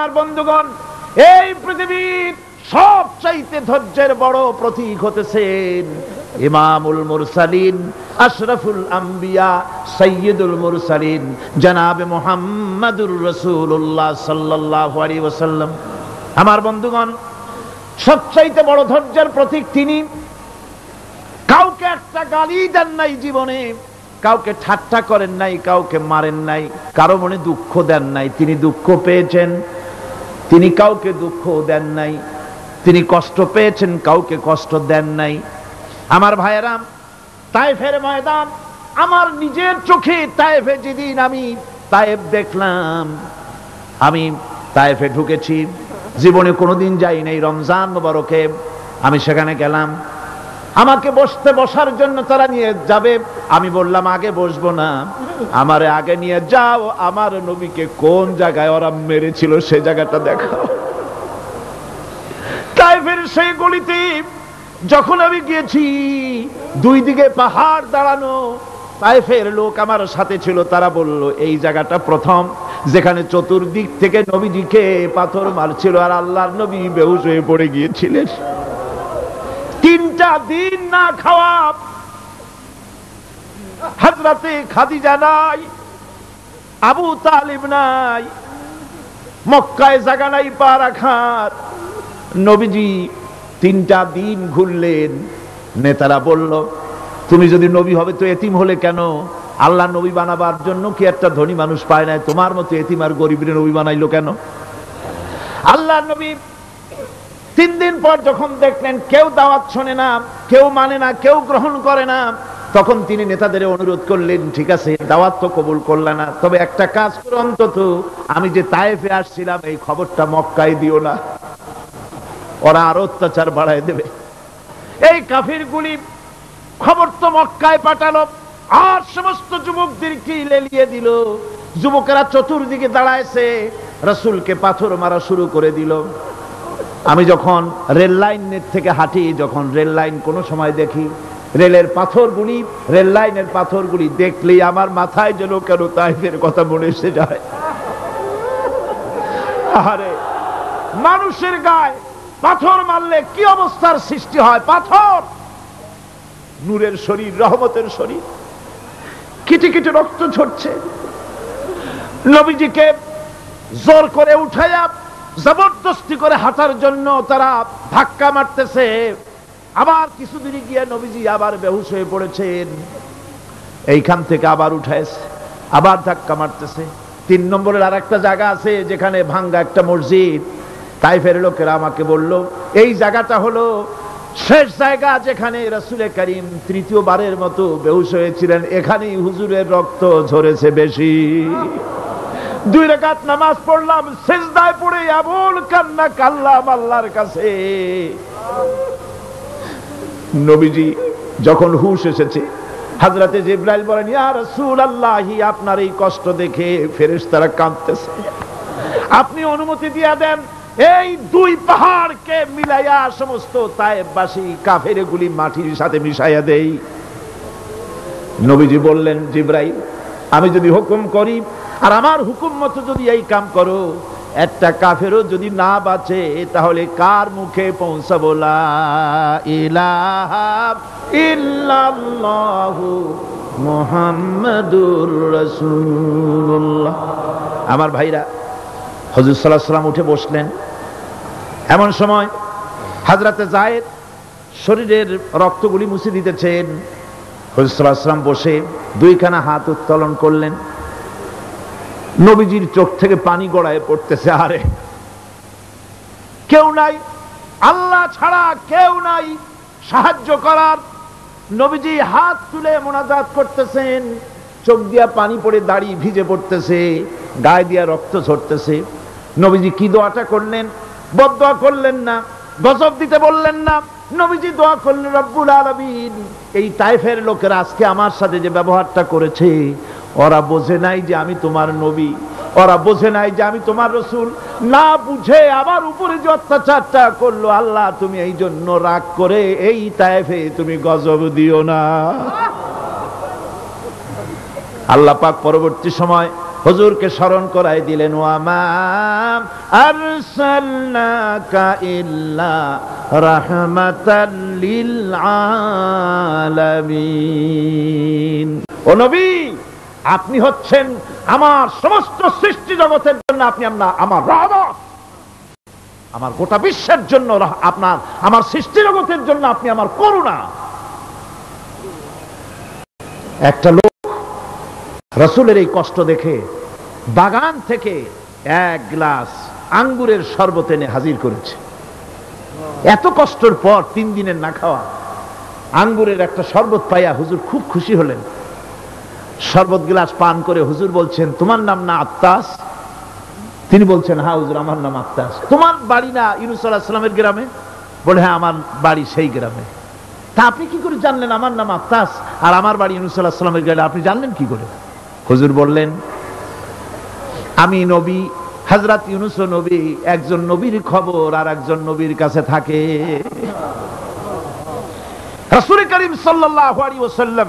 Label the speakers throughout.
Speaker 1: আর বন্ধুগণ, এই পৃথিবীর সবচাইতে ধৈর্যের বড় প্রতীক হতেছেন ইমামুল মুরসালিন, আশরাফুল আম্বিয়া, সাইয়্যিদুল মুরসালিন জনাবে মুহাম্মাদুর রাসূলুল্লাহ সাল্লাল্লাহু আলাইহি ওয়াসাল্লাম। আমার বন্ধুগণ, সবচাইতে বড় ধৈর্যের প্রতীক তিনি। কাউকে একটা গালি দেন নাই জীবনে, কাউকে ঠাট্টা করেন নাই, কাউকে মারেন নাই, কারো মনে দুঃখ দেন নাই। তিনি দুঃখ পেয়েছেন, তিনি কাউকে দুঃখ দেন নাই। তিনি কষ্ট পেয়েছেন, কাউকে কষ্ট দেন নাই। আমার ভাইয়েরা, তায়েফের ময়দান, আমার নিজের চোখে তায়েফে যেদিন আমি তায়েফ দেখলাম, আমি তায়েফে ঢুকেছি, জীবনে কোনোদিন যাই নাই। রমজান মোবারকে আমি সেখানে গেলাম, আমাকে বসার জন্য তারা নিয়ে যাবে। আমি বললাম আগে বসবো না, আমারে আগে নিয়ে যাও, আমার নবীকে কোন জায়গায় ওরা মেরেছিল সে জায়গাটা দেখাও। তায়েফের সেই গলিতে যখন আমি গিয়েছি, দুই দিকে পাহাড় দাঁড়ানো। তায়েফের লোক আমার সাথে ছিল, তারা বলল এই জায়গাটা প্রথম যেখানে চতুর্দিক থেকে নবীজিকে পাথর মারছিল আর আল্লাহর নবী বেহুশ হয়ে পড়ে গিয়েছিলেন। 3টা দিন না খাওয়া, হযরতে খাদিজা নাই, আবু তালিব নাই, মক্কায় জায়গা নাই পা রাখার। নবীজি 3টা দিন ঘুরলেন। নেতারা বলল তুমি যদি নবী হবে তো এতিম হলে কেন? আল্লাহ নবী বানাবার জন্য কি একটা ধনী মানুষ পায় নাই? তোমার মতো এতিম আর গরিবের নবী বানাইলো কেন? আল্লাহ নবী 3 দিন পর যখন দেখলেন কেউ দাওয়াত শোনে না, কেউ মানে না, কেউ গ্রহণ করে না, তখন তিনি নেতাদের অনুরোধ করলেন, ঠিক আছে দাওয়াত তো কবুল করলে না, তবে একটা কাজ করো, অন্তত আমি যে তায়েফে আসছিলাম এই খবরটা মক্কায় দিও না, ওরা আরো অত্যাচার বাড়ায় দেবে। এই কাফিরগুলি খবর তো মক্কায় পাঠালো আর সমস্ত যুবকদেরকে লেলিয়ে দিল। যুবকেরা চতুর্দিকে দাঁড়াইছে, রাসূলকে পাথর মারা শুরু করে দিল। আমি যখন রেল লাইনের থেকে হাঁটি, যখন রেল লাইন কোনো সময় দেখি, রেলের পাথরগুলি, রেল লাইনের পাথরগুলি দেখলেই আমার মাথায় যেন কেন তায়েফের কথা মনে এসে যায়। আরে মানুষের গায়ে পাথর মারলে কি অবস্থার সৃষ্টি হয়! পাথর নূরের শরীর, রহমতের শরীর, কিটে কিটে রক্ত ঝরছে। নবীজিকে জোর করে উঠাইয়া জবরদস্তি করে হাঁটার জন্য তারা ধাক্কা মারতেছে। আবার কিছুদিন গিয়ে নবীজি আবার বেহুশ হয়ে পড়েছেন, এইখান থেকে আবার উঠাইছে, আবার ধাক্কা মারতেছে। 3 নম্বরের আর একটা জায়গা আছে যেখানে ভাঙ্গা একটা মসজিদ। তায়েফের লোকেরা আমাকে বলল এই জায়গাটা হলো শেষ জায়গা যেখানে রাসূল করিম 3য়বারের মতো বেহুশ হয়েছিলেন, এখানেই হুজুরের রক্ত ঝরেছে বেশি। 2 রাকাত নামাজ পড়লাম, সিজদায় পড়ে আবুল কান্না কাল্লাম আল্লাহর কাছে। নবীজি যখন হুশ এসেছে, হযরতে জিবরাইল বলেন, ইয়া রাসূলুল্লাহ, আপনার এই কষ্ট দেখে ফেরেশতারা কাঁদতেছে, আপনি অনুমতি দিয়ে দেন এই 2 পাহাড়কে মিলাইয়া সমস্ত তায়েফবাসী কাফেরগুলি মাটির সাথে মিশাইয়া দেই। নবীজি বললেন, জিবরাইল, আমি যদি হুকুম করি আর আমার হুকুম মতো যদি এই কাম করো, একটা কাফেরও যদি না বাঁচে তাহলে কার মুখে পৌঁছাবো লা ইলাহা ইল্লাল্লাহু মুহাম্মাদুর রাসূলুল্লাহ। আমার ভাইরা, হুজুর সাল্লাল্লাহু আলাইহি ওয়াসাল্লাম উঠে বসলেন। এমন সময় হযরতে যায়েদ শরীরের রক্তগুলি মুছে দিতেছেন। হুজুর সাল্লাল্লাহু আলাইহি ওয়াসাল্লাম বসে 2খানা হাত উত্তোলন করলেন। নবীজির চোখ থেকে পানি গড়ায় পড়তেছে। আরে কেউ নাই, আল্লাহ ছাড়া কেউ নাই সাহায্য করার। নবীজি হাত তুলে মোনাজাত করতেছেন, চোখ দিয়া পানি পড়ে দাড়ি ভিজে পড়তেছে, গায়ে দিয়া রক্ত ঝরতেছে। নবীজি কি দোয়াটা করলেন? বদদোয়া করলেন না, গজব দিতে বললেন না। নবীজি দোয়া করলেন, রব্বুল আলামিন, এই তায়েফের লোকেরা আজকে আমার সাথে যে ব্যবহারটা করেছে, ওরা বোঝে নাই যে আমি তোমার নবী, ওরা বোঝে নাই যে আমি তোমার রাসূল, না বুঝে আমার উপরে যে অত্যাচারটা করলো, আল্লাহ তুমি এই জন্য রাগ করে এই তায়েফে তুমি গজব দিও না। আল্লাহ পাক পরবর্তী সময় হুজুরকে স্মরণ করাই দিলেন, ওয়া মা আরসালনাকা ইল্লা রাহমাতাল লিল আলামিন। ও নবী, আপনি হচ্ছেন আমার সমস্ত সৃষ্টি জগতের জন্য আপনি আমার রহমত, আমার গোটা বিশ্বের জন্য আপনার, আমার সৃষ্টি জগতের জন্য আপনি আমার করুণা। একটা লোক রাসূলের এই কষ্ট দেখে বাগান থেকে এক গ্লাস আঙ্গুরের শরবত এনে হাজির করেছে। এত কষ্টের পর 3 দিনের না খাওয়া আঙ্গুরের একটা শরবত পাইয়া হুজুর খুব খুশি হলেন। শরবত গ্লাস পান করে হুজুর বলছেন, তোমার নাম না আত্তাস? তিনি বলছেন, হ্যাঁ হুজুর, আমার নাম আত্তাস। তোমার বাড়ি না ইউনূস আলাইহিস সালামের গ্রামে? বলে, হ্যাঁ, আমার বাড়ি সেই গ্রামে। তা আপনি কি করে জানলেন আমার নাম আত্তাস আর আমার বাড়ি ইউনূস আলাইহিস সালামের গ্রামে? আপনি জানলেন কি করে? হুজুর বললেন, আমি নবী, হযরত ইউনূস নবী, একজন নবীর খবর আর একজন নবীর কাছে থাকে। রাসূল করিম সাল্লাল্লাহু আলাইহি ওয়াসাল্লাম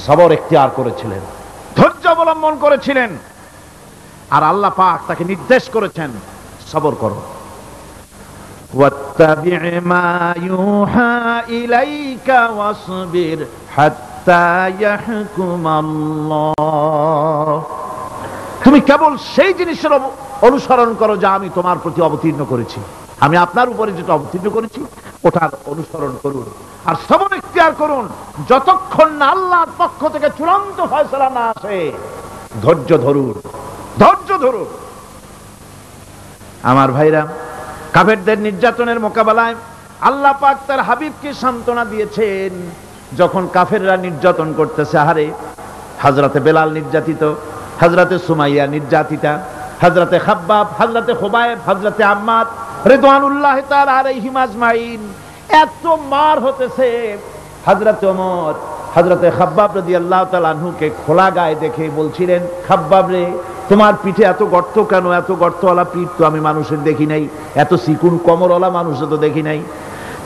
Speaker 1: সবর ইখতিয়ার করেছিলেন, ধৈর্য অবলম্বন করেছিলেন, আর আল্লাহ পাক তাকে নির্দেশ করেছেন, সবর করো। ওয়াত্তাবি' মা ইউহা ইলাইকা ওয়াসবির হাত্তা ইয়াহকুমাল্লাহ। তুমি কেবল সেই জিনিসের অনুসরণ করো যা আমি তোমার প্রতি অবতীর্ণ করেছি। আমি আপনার উপরে যেটা অবতীর্ণ করেছি ওটার অনুসরণ করুন, আর সবর ইখতিয়ার করুন যতক্ষণ না আল্লাহর পক্ষ থেকে চূড়ান্ত ফয়সালা না আসে। ধৈর্য ধরুন, ধৈর্য ধরুন। আমার ভাইরা, কাফেরদের নির্যাতনের মোকাবেলায় আল্লাহ পাক তার হাবিবকে সান্ত্বনা দিয়েছেন। যখন কাফেররা নির্যাতন করতেছে, হারে হযরতে বেলাল নির্যাতিত, হযরতে সুমাইয়া নির্যাতিতা, হযরতে খাব্বাব, হযরতে খুবাইব, হযরতে আম্মার রিদওয়ানুল্লাহি তাআলা আলাইহিম আজমাইন, এত মার হতেছে। হযরতে ওমর হযরতে খাব্বাব রাদিয়াল্লাহু তাআলা আনহুকে খোলা গায়ে দেখে বলছিলেন, খাব্বাব রে, তোমার পিঠে এত গর্ত কেন? এত গর্তওয়ালা পিঠ তো আমি মানুষের দেখি নাই, এত চিকুন কোমরওয়ালা মানুষও তো দেখি নাই।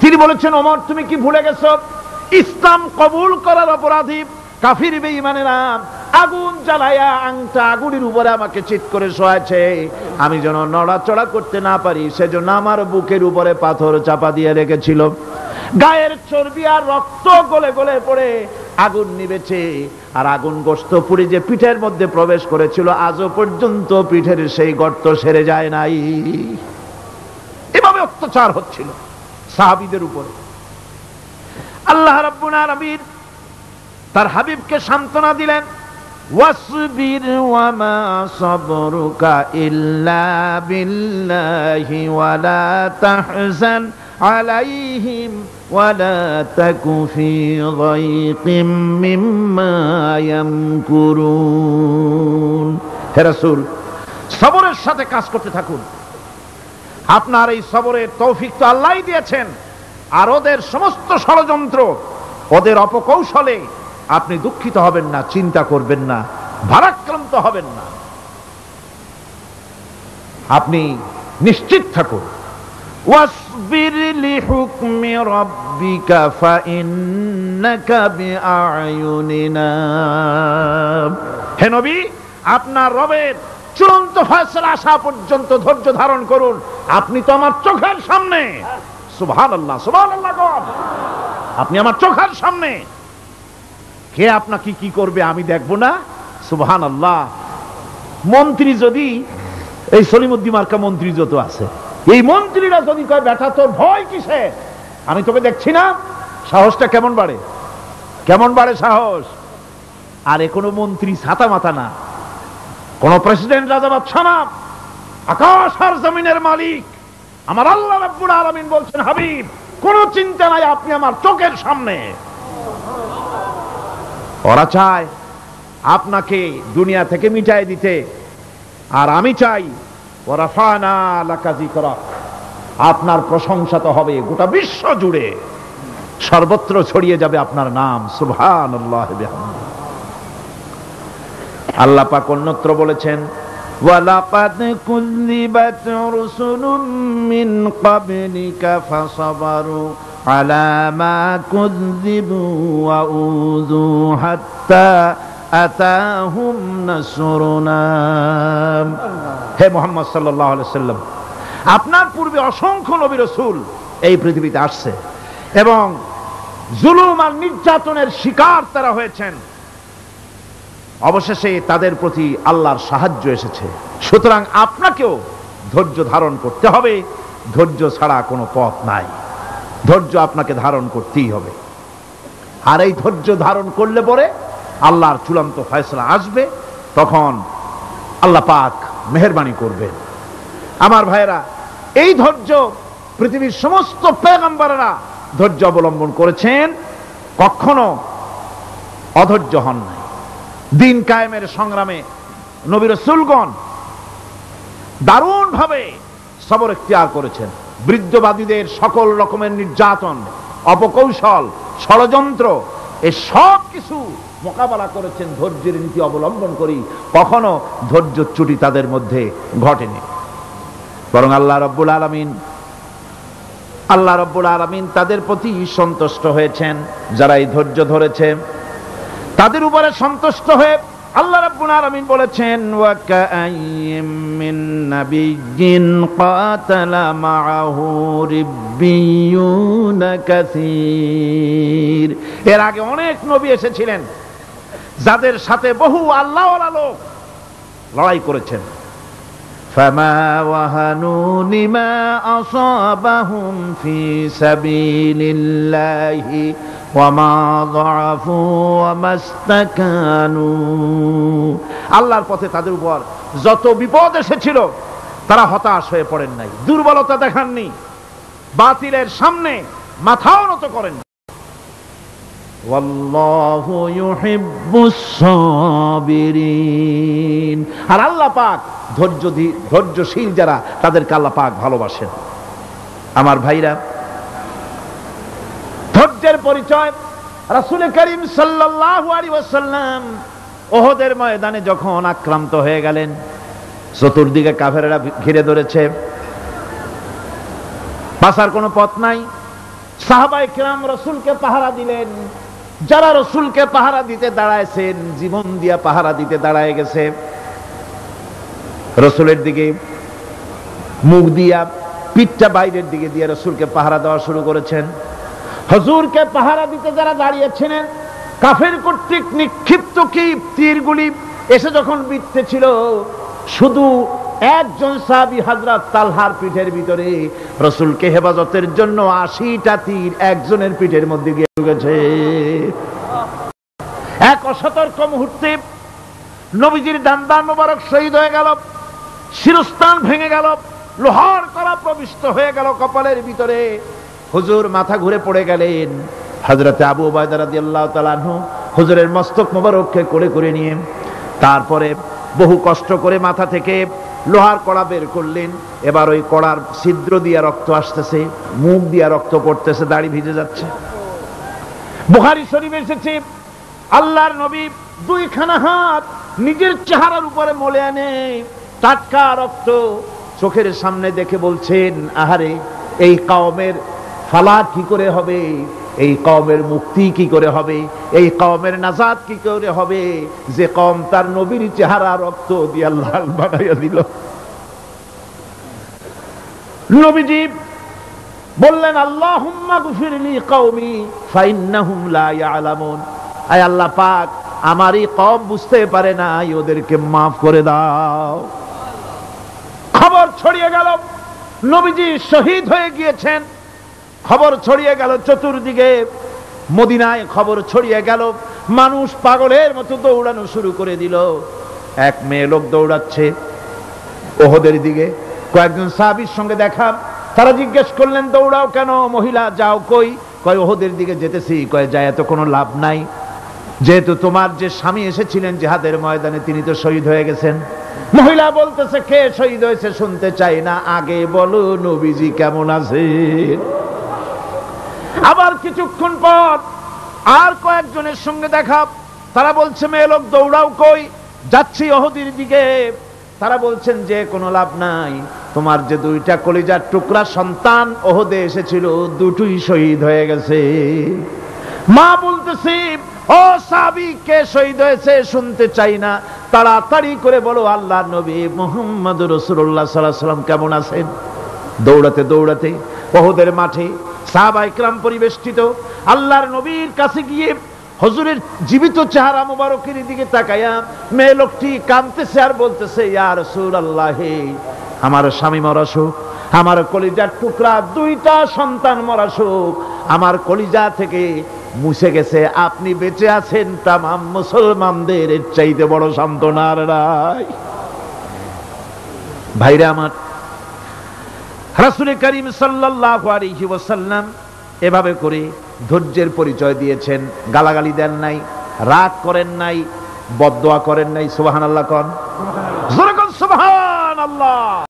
Speaker 1: তিনি বলেছেন, ওমর তুমি কি ভুলে গেছো? ইসলাম কবুল করার অপরাধী কাফির বেঈমানেরা আগুন জ্বালায়া আংটা আগুনের উপরে আমাকে চিৎ করে শোয়াছে। আমি যেন নড়াচড়া করতে না পারি সেজন্য আমার বুকের উপরে পাথর চাপা দিয়ে রেখেছিল। গায়ের চর্বি আর রক্ত গলে গলে পড়ে আগুন নিবেছে, আর আগুন গোশত পুড়ে যে পিঠের মধ্যে প্রবেশ করেছিল আজও পর্যন্ত পিঠের সেই গর্ত সেরে যায় নাই। এভাবে অত্যাচার হচ্ছিল সাহাবীদের উপরে। আল্লাহ রাব্বুল আলামিন তার হাবিবকে সান্ত্বনা দিলেন, ওয়াসবির ওয়া মা সাবরুকা ইল্লা বিল্লাহি ওয়া লা তাহজান আলাইহিম ওয়া লা তাকু ফি যায়কিম মিম্মা ইয়ামকুরুন। হে রাসূল, সবরের সাথে কাজ করতে থাকুন। আপনার এই সবরের তৌফিক তো আল্লাহই দিয়েছেন, আর ওদের সমস্ত ষড়যন্ত্র, ওদের অপকৌশলে আপনি দুঃখিত হবেন না, চিন্তা করবেন না, ভারাক্রান্ত হবেন না। আপনি নিশ্চিত থাকুন। ওয়াসবির লিহুকমি রাব্বিকা ফাইন্নাকা বিআয়ুনিনা। হে নবী, আপনার রবের চূড়ান্ত ফয়সালা আসা পর্যন্ত ধৈর্য ধারণ করুন। আপনি তো আমার চোখের সামনে। সুবহানাল্লাহ, সুবহানাল্লাহ। আপনি আমার চোখের সামনে। কে আপনাকে কি করবে আমি দেখব না? সুবহানাল্লাহ। মন্ত্রী যদি, এই সলিমুদ্দিন মার্কা মন্ত্রী যত আছে, এই মন্ত্রীরা যদি কয় বেটা তোর ভয় কিসে, আমি তোকে দেখছি না, সাহসটা কেমন বাড়ে, কেমন বাড়ে সাহস। আর এ কোনো মন্ত্রী ছাতা মাথা না, কোন প্রেসিডেন্ট রাজা বাদশা না, আকাশ আর জমিনের মালিক আমার আল্লাহ রাব্বুল আলামিন বলছেন, হাবিব কোন চিন্তা নাই, আপনি আমার চোখের সামনে। ওরা চায় আপনাকে দুনিয়া থেকে মিটাই দিতে, আর আমি চাই ওয়ারাফানা লাকা যিকরাক, আপনার প্রশংসা তো হবে গোটা বিশ্ব জুড়ে, সর্বত্র ছড়িয়ে যাবে আপনার নাম। সুবহানাল্লাহ বিহামদিহি। আল্লাহ পাক অন্যত্র বলেছেন, ওয়ালাকাদ কুযযিবাত রুসুলুম মিন ক্বাবলিকা ফাসাবারু আলা মা কুযযিবু ওয়া উযু হাত্তা আতাহুম নাসরুনা। হে মুহাম্মদ সাল্লাল্লাহু আলাইহি ওয়াসাল্লাম, আপনার পূর্বে অসংখ্য নবী রাসূল এই পৃথিবীতে আসছে এবং জুলুম আর নির্যাতনের শিকার তারা হয়েছেন। অবশেষে তাদের প্রতি আল্লাহর সাহায্য এসেছে। সুতরাং আপনাকেও ধৈর্য ধারণ করতে হবে। ধৈর্য ছাড়া কোনো পথ নাই। ধৈর্য আপনাকে ধারণ করতেই হবে। আর এই ধৈর্য ধারণ করলে পরে আল্লাহর চূড়ান্ত ফয়সালা আসবে, তখন আল্লাহ পাক মেহেরবানি করবেন। আমার ভাইয়েরা, এই ধৈর্য পৃথিবীর সমস্ত পয়গম্বররা ধৈর্য অবলম্বন করেছেন, কখনো অধৈর্য হন নাই। দিন কায়েমের সংগ্রামে নবী রাসূলগণ দারুণ ভাবে সবর ইখতিয়ার করেছেন। বৃদ্ধবাদীদের সকল রকমের নির্যাতন, অপকৌশল, ষড়যন্ত্র, এই সব কিছু মোকাবেলা করেছেন ধৈর্যের নীতি অবলম্বন করি। কখনো ধৈর্যচ্যুতি তাদের মধ্যে ঘটেনি, বরং আল্লাহ রাব্বুল আলামিন তাদের প্রতি সন্তুষ্ট হয়েছেন। যারা এই ধৈর্য ধরেছে তাদের উপরে সন্তুষ্ট হয়ে আল্লাহ রাব্বুল আলামিন বলেছেন, ওয়া কাআইয়্যিম মিন নাবিয়্যিন কাতালা মাআহু রিব্বিয়ুনা কাসীর। এর আগে অনেক নবী এসেছিলেন যাদের সাথে বহু আল্লাহওয়ালা লোক লড়াই করেছেন। ফামা ওয়াহানু লিমা আসাবাহুম ফি সাবিলিল্লাহি ওয়ামা যাআফু ওয়ামা ইসতাকানু। আল্লাহর পথে তাদের উপর যত বিপদ এসেছিল তারা হতাশ হয়ে পড়েন নাই, দুর্বলতা দেখাননি, বাতিলের সামনে মাথাও নত করেন। ওয়াল্লাহু ইউহিব্বুস সাবিরিন। আর আল্লাহ পাক ধৈর্যশীল যারা, তাদেরকে আল্লাহ পাক ভালোবাসেন। আমার ভাইরা, ধৈর্যের পরিচয় রাসূল করিম সাল্লাল্লাহু আলাইহি ওয়াসাল্লাম ওহদের ময়দানে যখন আক্রান্ত হয়ে গেলেন, চতুর্দিকে কাফেররা ঘিরে ধরেছে, বাঁচার কোনো পথ নাই। সাহাবায়ে কেরাম রাসূলকে পাহারা দিলেন। যারা রাসূলকে পাহারা দিতে দাঁড়ায়ছেন, জীবন দিয়া পাহারা দিতে দাঁড়ায় গেছে, রাসূলের দিকে মুখ দিয়া, পিঠটা বাইরের দিকে দিয়ে রাসূলকে পাহারা দেওয়া শুরু করেছেন। হুজুরকে পাহারা দিতে যারা দাঁড়িয়েছিলেন, কাফের কর্তৃক নিক্ষিপ্ত কি তীরগুলি এসে যখন বিঁধতেছিল, শুধু একজন সাহাবী হযরত তালহার পিঠের ভিতরে রাসূলকে হেফাজতের জন্য 80টা তীর একজনের পিঠের মধ্যে গিয়ে ঢুকেছে। এক অসতর্ক মুহূর্তে নবীজির দান্দান মোবারক শহীদ হয়ে গেল, শিরস্ত্রাণ ভেঙে গেল, লোহার কড়া প্রবিষ্ট হয়ে গেল কপালের ভিতরে। হুজুর মাথা ঘুরে পড়ে গেলেন। হযরত আবু উবাইদা রাদিয়াল্লাহু তাআলা আনহু হুজুরের মস্তক মোবারককে কোলে করে নিয়ে তারপরে বহু কষ্ট করে মাথা থেকে লোহার কড়া বের করলেন। এবার ওই কড়ার ছিদ্র দিয়ে রক্ত আসতেছে, মুখ দিয়ে রক্ত পড়তেছে, দাড়ি ভিজে যাচ্ছে। বুখারী শরীফে এসেছে, আল্লাহর নবী দুইখানা হাত নিজের চেহারার উপরে মলে আনে টাটকা রক্ত চোখের সামনে দেখে বলছেন, আহারে, এই কওমের ফালাক কি করে হবে, এই কওমের মুক্তি কি করে হবে, এই কওমের নাজাত কি করে হবে, যে কওম তার নবীর চেহারা রক্ত দিয়ে লাল বানাইয়া দিল। নবীজি বললেন, আল্লাহুম্মা গফিরলি কওমি ফাইন্নাহুম লা ইয়ালামুন। আয় আল্লাহ পাক, আমার এই কওম বুঝতে পারে না, ওদেরকে মাফ করে দাও। খবর ছড়িয়ে গেল নবীজি শহীদ হয়ে গিয়েছেন। খবর ছড়িয়ে গেল চতুর্দিকে, মদিনায় খবর ছড়িয়ে গেল। মানুষ পাগলের মতো দৌড়ানো শুরু করে দিল। এক মেয়ে লোক দৌড়াচ্ছে ওহদের দিকে। কয়েকজন সাহাবীর সঙ্গে দেখা, তারা জিজ্ঞেস করলেন, দৌড়াও কেন মহিলা, যাও কই? কয় ওহদের দিকে যেতেছি। কয় যায় তো কোনো লাভ নাই, যেহেতু তোমার যে স্বামী এসেছিলেন জিহাদের ময়দানে তিনি তো শহীদ হয়ে গেছেন। মহিলা বলতেছে, কে শহীদ হয়েছে শুনতে চাই না, আগে বলো নবীজি কেমন আছে। আবার কিছুক্ষণ পর আর কয়েকজনের সঙ্গে দেখা, তারা বলছে, মেয়ে লোক দৌড়াও কই? যাচ্ছি ওহদের দিকে। তারা বলছেন যে কোনো লাভ নাই, তোমার যে দুইটা কলিজার টুকরা সন্তান ওহদে এসেছিল দুটোই শহীদ হয়ে গেছে। মা বলতেছে, ও সাহাবী, কে শহীদ হয়েছে শুনতে চাই না, তাড়াতাড়ি করে বলো আল্লাহর নবী মুহাম্মদুর রাসূলুল্লাহ সাল্লাল্লাহু আলাইহি ওয়াসাল্লাম কেমন আছেন। দৌড়াতে দৌড়াতে উহুদের মাঠে সাহাবায়ে কেরাম পরিবেষ্টিত, আল্লাহর নবীর কাছে গিয়ে হুজুরের জীবিত চেহারা মুবারকের দিকে তাকায়া মেয়ে লোকটি কাঁদতেছে আর বলতেছে, ইয়া রাসূলুল্লাহ, আমার স্বামী মরা শোক, আমার কলিজার টুকরা দুইটা সন্তান মরা শোক আমার কলিজা থেকে মুছে গেছে, আপনি বেঁচে আছেন, তামাম মুসলমানদের এর চাইতে বড় সান্ত্বনা আর নাই। ভাইরা আমার, রাসূল করিম সাল্লাল্লাহু আলাইহি ওয়াসাল্লাম এভাবে করে ধৈর্যের পরিচয় দিয়েছেন। গালাগালি দেন নাই, রাগ করেন নাই, বদদোয়া করেন নাই। সুবহানাল্লাহ কোন, জোরে কোন সুবহানাল্লাহ।